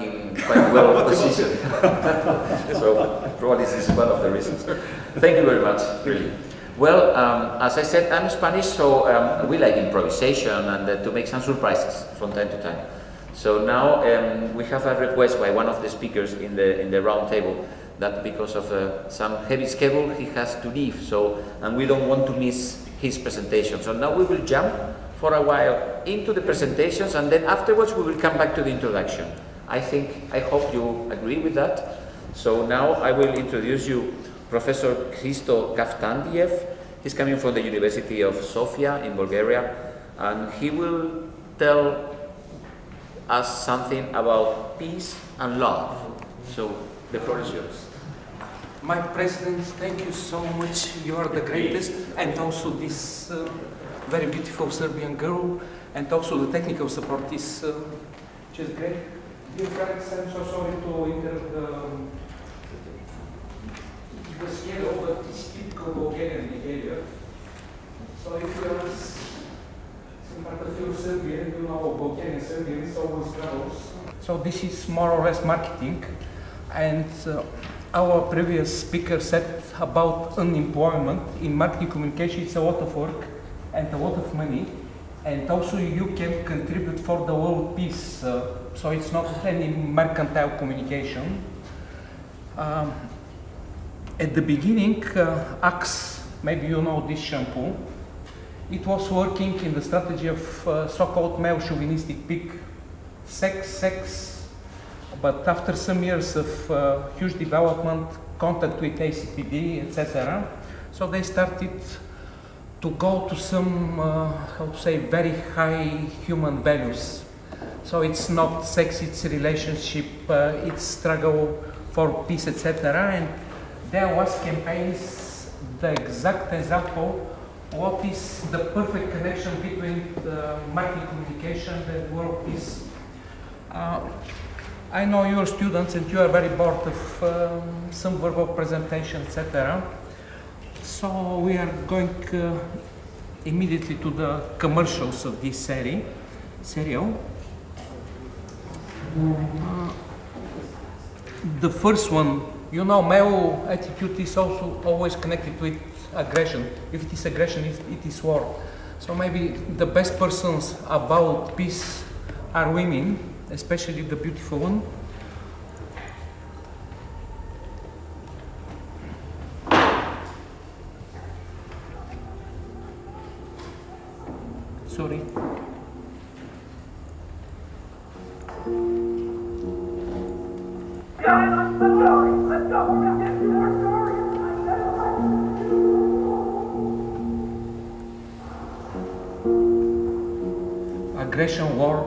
in quite well positioned. So probably this is one of the reasons. Thank you very much, really. Well, as I said, I'm Spanish, so we like improvisation and to make some surprises from time to time. So now we have a request by one of the speakers in the round table that because of some heavy schedule he has to leave. So, and we don't want to miss his presentation. So now we will jump for a while into the presentations, and then afterwards we will come back to the introduction. I hope you agree with that. So now I will introduce you Professor Hristo Kaftandiev. He's coming from the University of Sofia in Bulgaria, and he will tell us something about peace and love. So the floor is yours. My president, thank you so much. You are the greatest, and also this very beautiful Serbian girl, and also the technical support is just great. Dear friends, I'm so sorry to interrupt the schedule, but it's typical Bulgarian behavior. So if you are some part of your Serbian, you know Bulgarian Serbians always travels. So this is more or less marketing, and our previous speaker said about unemployment. In marketing communication, it's a lot of work and a lot of money, and also you can contribute for the world peace, so it's not any mercantile communication. At the beginning, Axe, maybe you know this shampoo, it was working in the strategy of so-called male chauvinistic peak, sex, but after some years of huge development, contact with ACPD, etc., so they started to go to some, how to say, very high human values. So it's not sex, it's relationship, it's struggle for peace, etc. And there was campaigns, the exact example, what is the perfect connection between the marketing communication and world peace. I know you're students and you are very bored of some verbal presentation, etc. So we are going immediately to the commercials of this serial. The first one, you know, male attitude is also always connected with aggression. If it is aggression, it is war. So maybe the best persons about peace are women, especially the beautiful one. Sorry. Let's go. Aggression, war,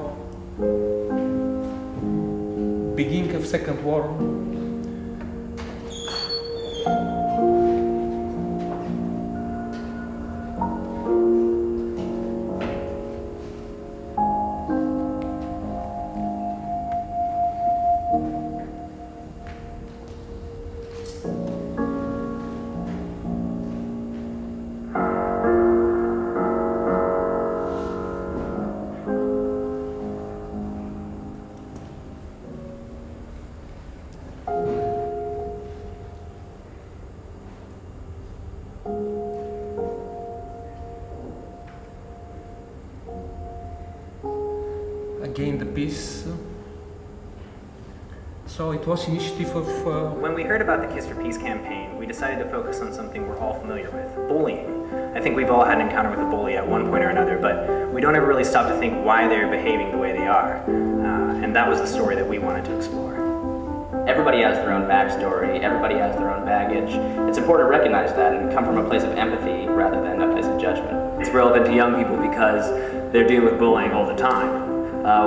beginning of Second War. Again, the peace. So it was initiative of... When we heard about the Kiss for Peace campaign, we decided to focus on something we're all familiar with, bullying. I think we've all had an encounter with a bully at one point or another, but we don't ever really stop to think why they're behaving the way they are. And that was the story that we wanted to explore. Everybody has their own backstory, everybody has their own baggage. It's important to recognize that and come from a place of empathy rather than a place of judgment. It's relevant to young people because they're dealing with bullying all the time.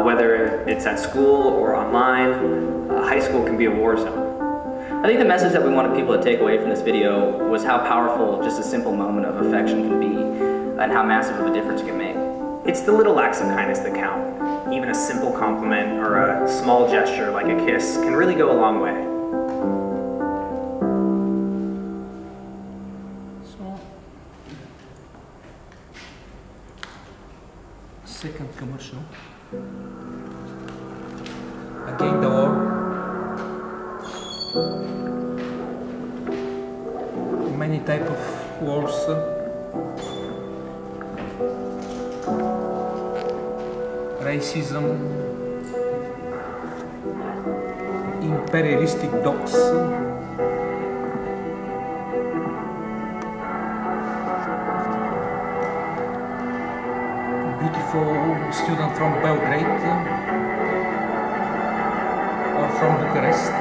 Whether it's at school or online, high school can be a war zone. I think the message that we wanted people to take away from this video was how powerful just a simple moment of affection can be and how massive of a difference it can make. It's the little acts of kindness that count. Even a simple compliment or a small gesture like a kiss can really go a long way. So, second commercial. against the war. Many type of wars. Racism, imperialistic dogs. Beautiful student from Belgrade or from Bucharest.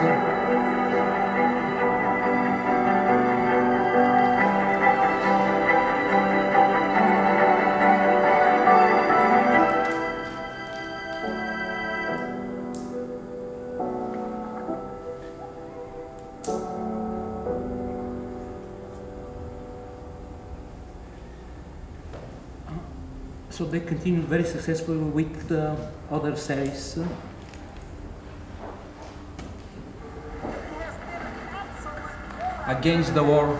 So they continued very successfully with other series. Against the war.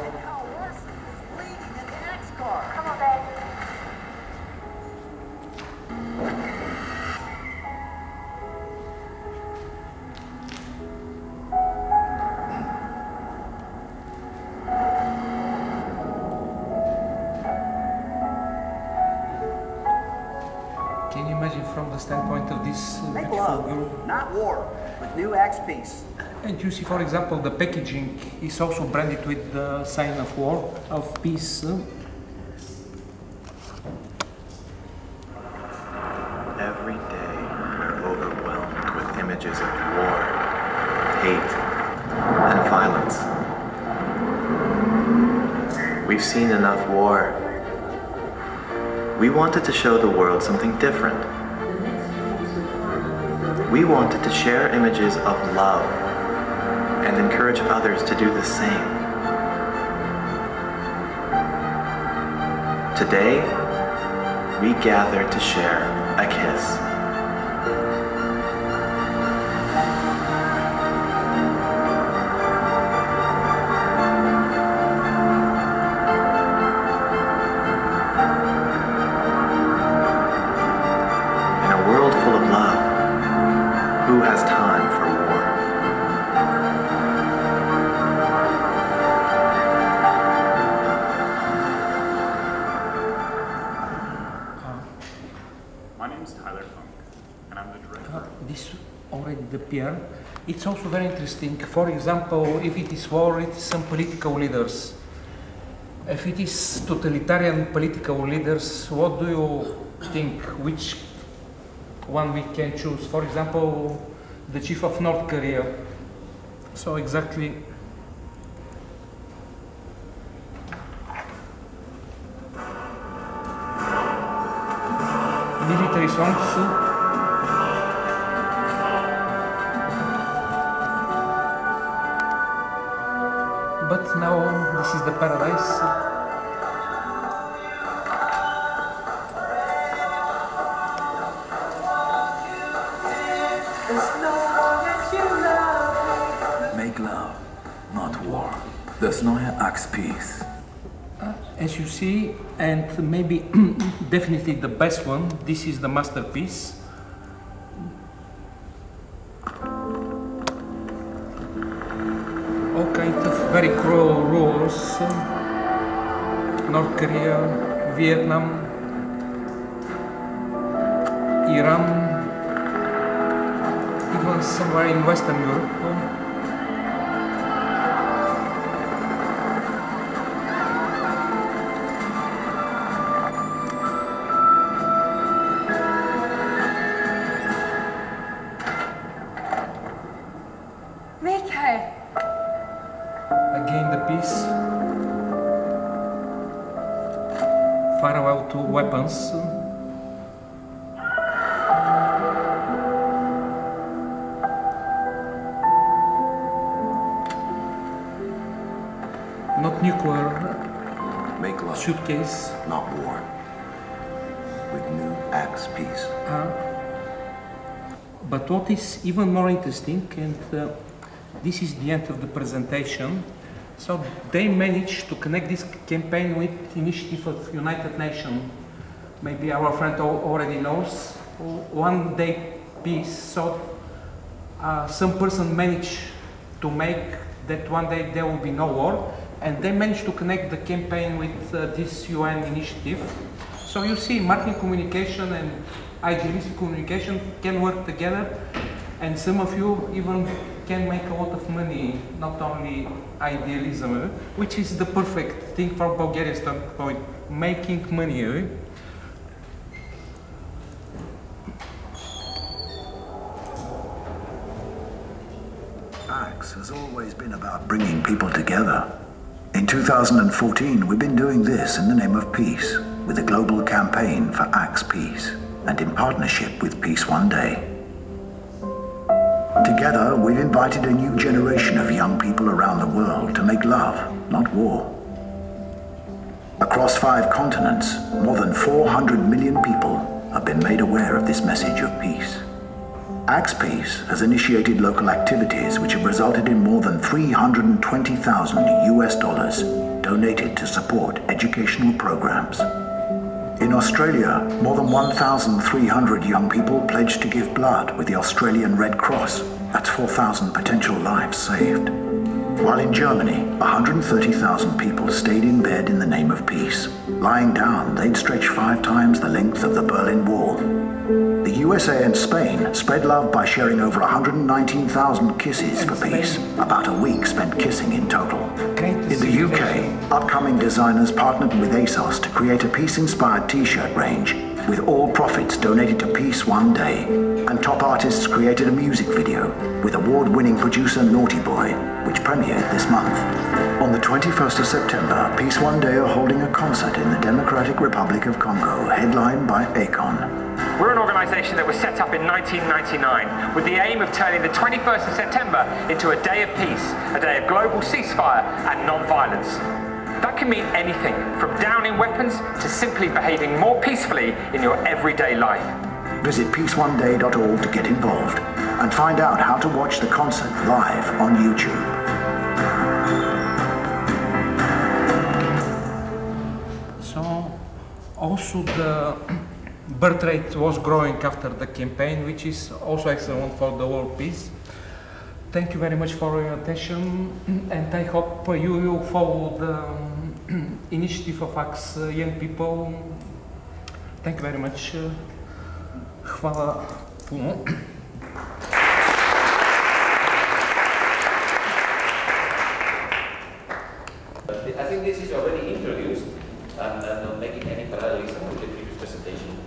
Can you imagine from the standpoint of this Make beautiful love, girl? not war, with new Axe piece. And you see, for example, the packaging is also branded with the sign of war, of peace. Every day we're overwhelmed with images of war, hate, and violence. We've seen enough war. We wanted to show the world something different. We wanted to share images of love and encourage others to do the same. Today, we gather to share a kiss. In a world full of love, who has time for war? My name is Tyler Funk, and I'm the director. This already appeared. It's also very interesting. For example, if it is war, it is some political leaders. If it is totalitarian political leaders, what do you think? Which one we can choose? For example, the chief of North Korea. So exactly. Military songs. But now this is the paradise. Make love, not war. There's no axe peace. As you see, and maybe definitely the best one, this is the masterpiece. All kinds of very cruel rules. North Korea, Vietnam, Iran, even somewhere in Western Europe. Again the peace. Farewell to weapons. Not nuclear. Make love, Suitcase. not war. With new axe peace. But what is even more interesting, and this is the end of the presentation, so they managed to connect this campaign with initiative of United Nations. Maybe our friend already knows, one day peace. So some person managed to make that one day there will be no war, and they managed to connect the campaign with this UN initiative. So you see, marketing communication and idealistic communication can work together, and some of you even can make a lot of money, not only idealism, which is the perfect thing for Bulgaria's standpoint, making money. ACTS has always been about bringing people together. In 2014, we've been doing this in the name of peace, with a global campaign for ACTS Peace, and in partnership with Peace One Day. Together, we've invited a new generation of young people around the world to make love, not war. Across 5 continents, more than 400 million people have been made aware of this message of peace. ACTS Peace has initiated local activities which have resulted in more than $320,000 US donated to support educational programs. In Australia, more than 1,300 young people pledged to give blood with the Australian Red Cross. That's 4,000 potential lives saved. While in Germany, 130,000 people stayed in bed in the name of peace. Lying down, they'd stretch 5 times the length of the Berlin Wall. The USA and Spain spread love by sharing over 119,000 kisses for peace, about a week spent kissing in total. In the UK, upcoming designers partnered with ASOS to create a peace-inspired t-shirt range, with all profits donated to Peace One Day, and top artists created a music video with award-winning producer Naughty Boy, which premiered this month. On the 21st of September, Peace One Day are holding a concert in the Democratic Republic of Congo, headlined by Akon. We're an organisation that was set up in 1999 with the aim of turning the 21st of September into a day of peace, a day of global ceasefire and non-violence. That can mean anything, from downing weapons to simply behaving more peacefully in your everyday life. Visit peaceoneday.org to get involved and find out how to watch the concert live on YouTube. So, also the birth rate was growing after the campaign, which is also excellent for the world peace. Thank you very much for your attention, and I hope you will follow the initiative of ACTS young people. Thank you very much. Hvala puno. I think this is already introduced, and I'm not making any parallelism with the previous presentation.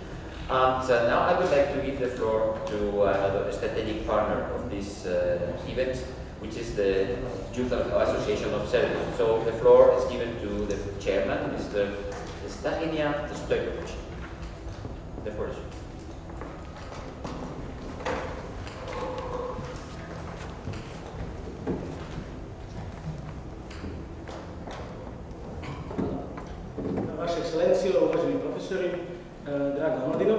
And now I would like to give the floor to another strategic partner of this event, which is the Youth Association of Serbia. So the floor is given to the chairman, Mr. Stahinja Stojkovic. The floor is yours. Vaša ekscelencijo, uvaženi profesori, draga omladino,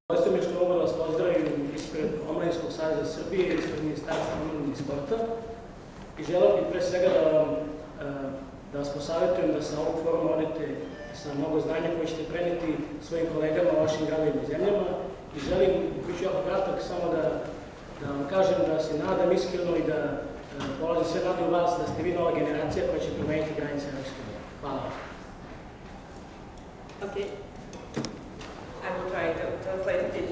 zadovoljstvo mi je što mogu da vas pozdravim ispred Omladinskog saveza Srbije i ispred Ministarstva omladine i sporta. I želeo bih pre svega da vas posavjetujem da sa ovog foruma odete sa mnogo znanja koje ćete preneti svojim kolegama u vašim gradovima i zemljama. I želim, bit ću jako kratak, samo da vam kažem da se nadam iskreno i da polazim sve nade u vas da ste vi nova generacija koja će promeniti granice Evropske unije. Hvala vam. Okay. I will try to translate it.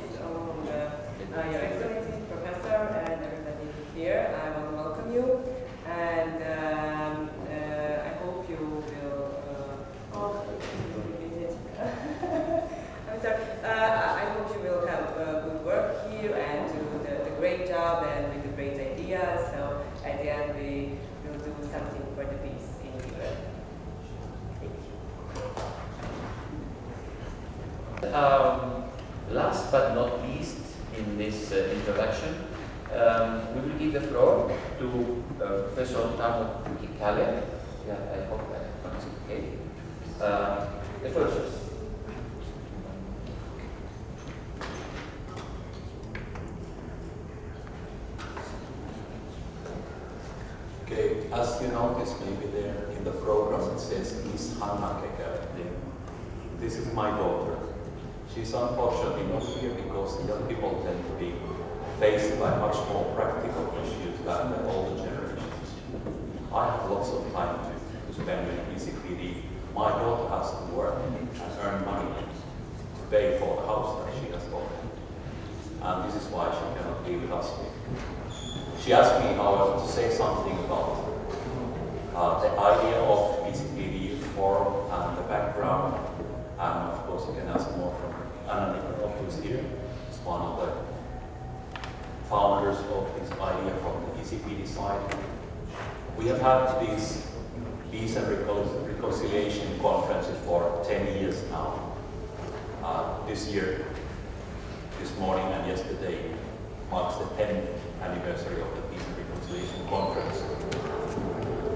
Your Excellency, Professor, and everybody here. I want to welcome you, and I hope you will. I'm sorry. I hope you will have good work here and do the great job and with the great ideas. So at the end, we will do something for the peace in Europe. Last but not least in this introduction, we will give the floor to Professor Tauno Kekále. Yeah, I hope I pronounced it okay. The floor is yours. Okay, as you noticed maybe there in the program it says Miss Hanna Kekále. This is my daughter. She's unfortunately not here because young people tend to be faced by much more practical issues than the older generations. I have lots of time to spend with ECPD. My daughter has to work and earn money to pay for the house that she has bought. And this is why she cannot be with us. She asked me, however, to say something about the idea of ECPD Youth Forum and the background. And of course, you can ask more from Anna Nikolov, who is here. She's one of the founders of this idea from the ECPD side. We have had these Peace and Reconciliation conferences for 10 years now. This year, this morning and yesterday marks the 10th anniversary of the Peace and Reconciliation Conference.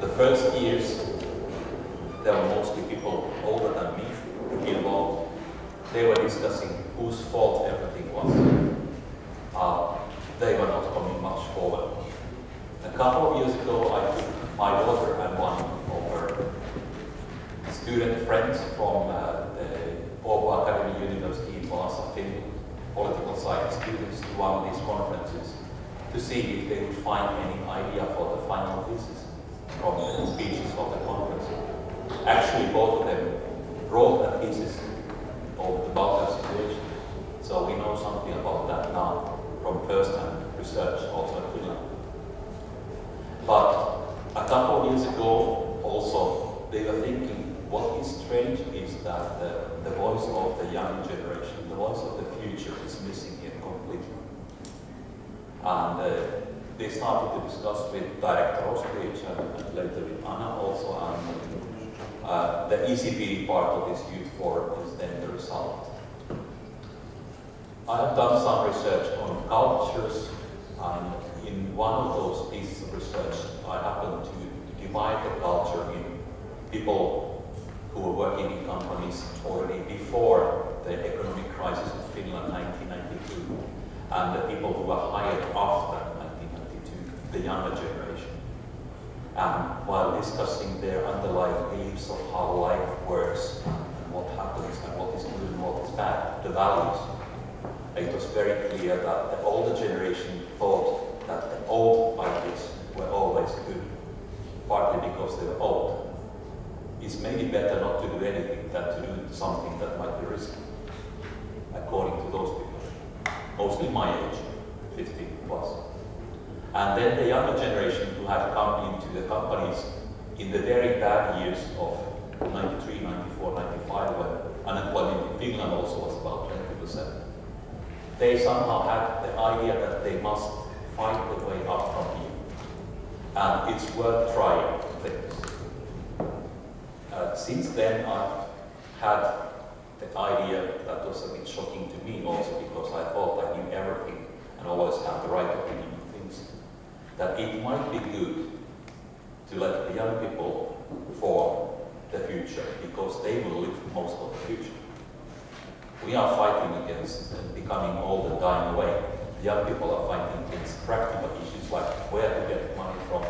The first years, there were mostly people older than me involved. They were discussing whose fault everything was. They were not coming much forward. A couple of years ago, I took my daughter and one of her student friends from the Åbo Academy University in Vaasa, Finland, political science students, to one of these conferences to see if they would find any idea for the final thesis from the speeches of the conference. Actually, both of them wrote a thesis about their situation. So we know something about that now from first-hand research also in Finland. But a couple of years ago also they were thinking what is strange is that the voice of the young generation, the voice of the future is missing here completely. And they started to discuss with Director Ostrich and later with Anna also, and the ECPD part of this youth forum is then the result. I have done some research on cultures, and in one of those pieces of research I happened to divide the culture in people who were working in companies already before the economic crisis in Finland 1992 and the people who were hired after 1992, the younger generation. And while discussing their underlying beliefs of how life works and what happens and what is good and what is bad, the values, it was very clear that the older generation thought that the old ideas were always good, partly because they were old. It's maybe better not to do anything than to do something that might be risky, according to those people. Mostly my age, 50 plus. And then the younger generation who had come into the companies in the very bad years of 93, 94, 95, when unemployment in Finland also was about 20%. They somehow had the idea that they must fight the way up from here. And it's worth trying things. Since then, I've had the idea that was a bit shocking to me also because I thought I knew everything and always had the right opinion on things. That it might be good to let the young people form the future because they will live most of the future. We are fighting against becoming old and dying away. The young people are fighting against practical issues like where to get money from.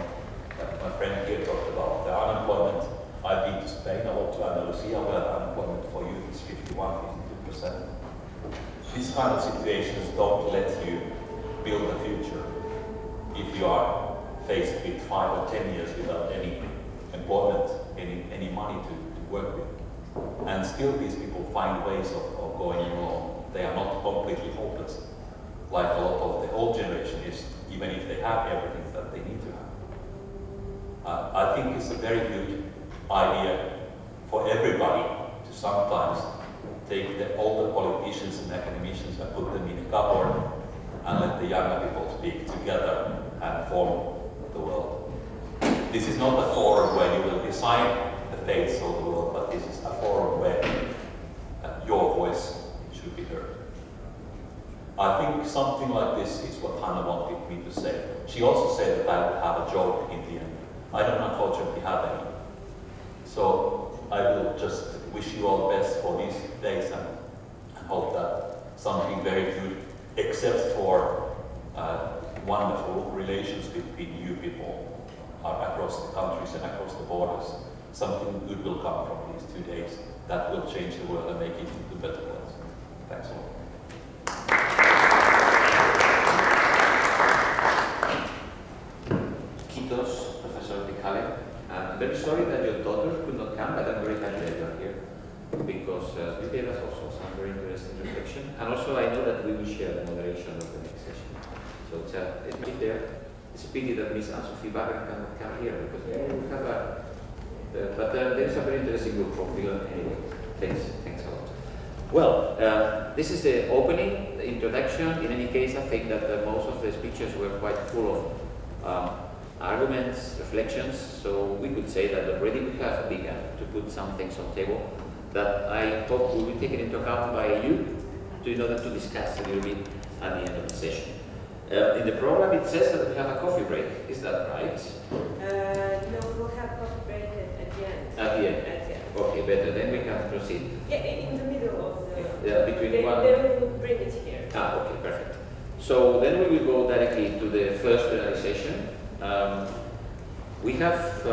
My friend here talked about the unemployment. I've been to Spain, I went to Andalusia, where the unemployment for youth is 51, 52%. These kind of situations don't let you build a future if you are faced with 5 or 10 years without any employment, any money to work with. And still these people find ways of going along. They are not completely hopeless, like a lot of the old generation is, even if they have everything that they need to have. I think it's a very good idea for everybody to sometimes take the older politicians and academicians and put them in a cupboard and let the younger people speak together and form the world. This is not a forum where you will decide the fates of the world, but this is a forum where your voice should be heard. I think something like this is what Hannah wanted me to say. She also said that I would have a joke in the end. I don't unfortunately have any. So I will just wish you all the best for these days and hope that something very good, except for wonderful relations between you people across the countries and across the borders. Something good will come from these 2 days that will change the world and make it a better place. Thanks a lot. Christos, Professor Kekále. I'm very sorry that your daughter could not come, but I'm very happy that you are here because you gave us also some very interesting reflection. And also I know that we will share the moderation of the next session. So it's been there. It's a pity that Miss Anne-Sophie Barren cannot come here because we have a, but there's a very interesting group from Finland anyway. Thanks a lot. Well, this is the opening, the introduction. In any case, I think that most of the speeches were quite full of arguments, reflections, so we could say that already we have begun to put some things on the table that I hope will be taken into account by you in order to discuss a little bit at the end of the session. In the program it says that we have a coffee break, is that right? No, we'll have coffee break at the end. At the end? Okay, better, then we can proceed. Yeah, in the middle of the... Yeah, between one... Then we will bring it here. Ah, okay, perfect. So then we will go directly to the first realization. We have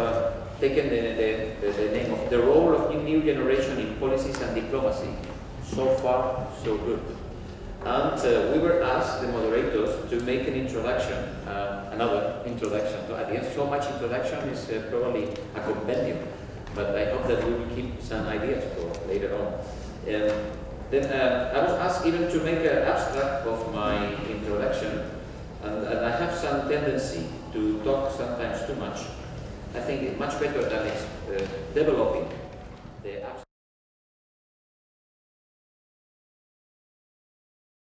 taken the name of the role of new generation in policies and diplomacy. So far, so good. And we were asked, the moderators, to make an introduction, another introduction. So at the end, so much introduction is probably a compendium, but I hope that we will keep some ideas for later on. Then I was asked even to make an abstract of my introduction, and I have some tendency to talk sometimes too much. I think it's much better than developing the abstract.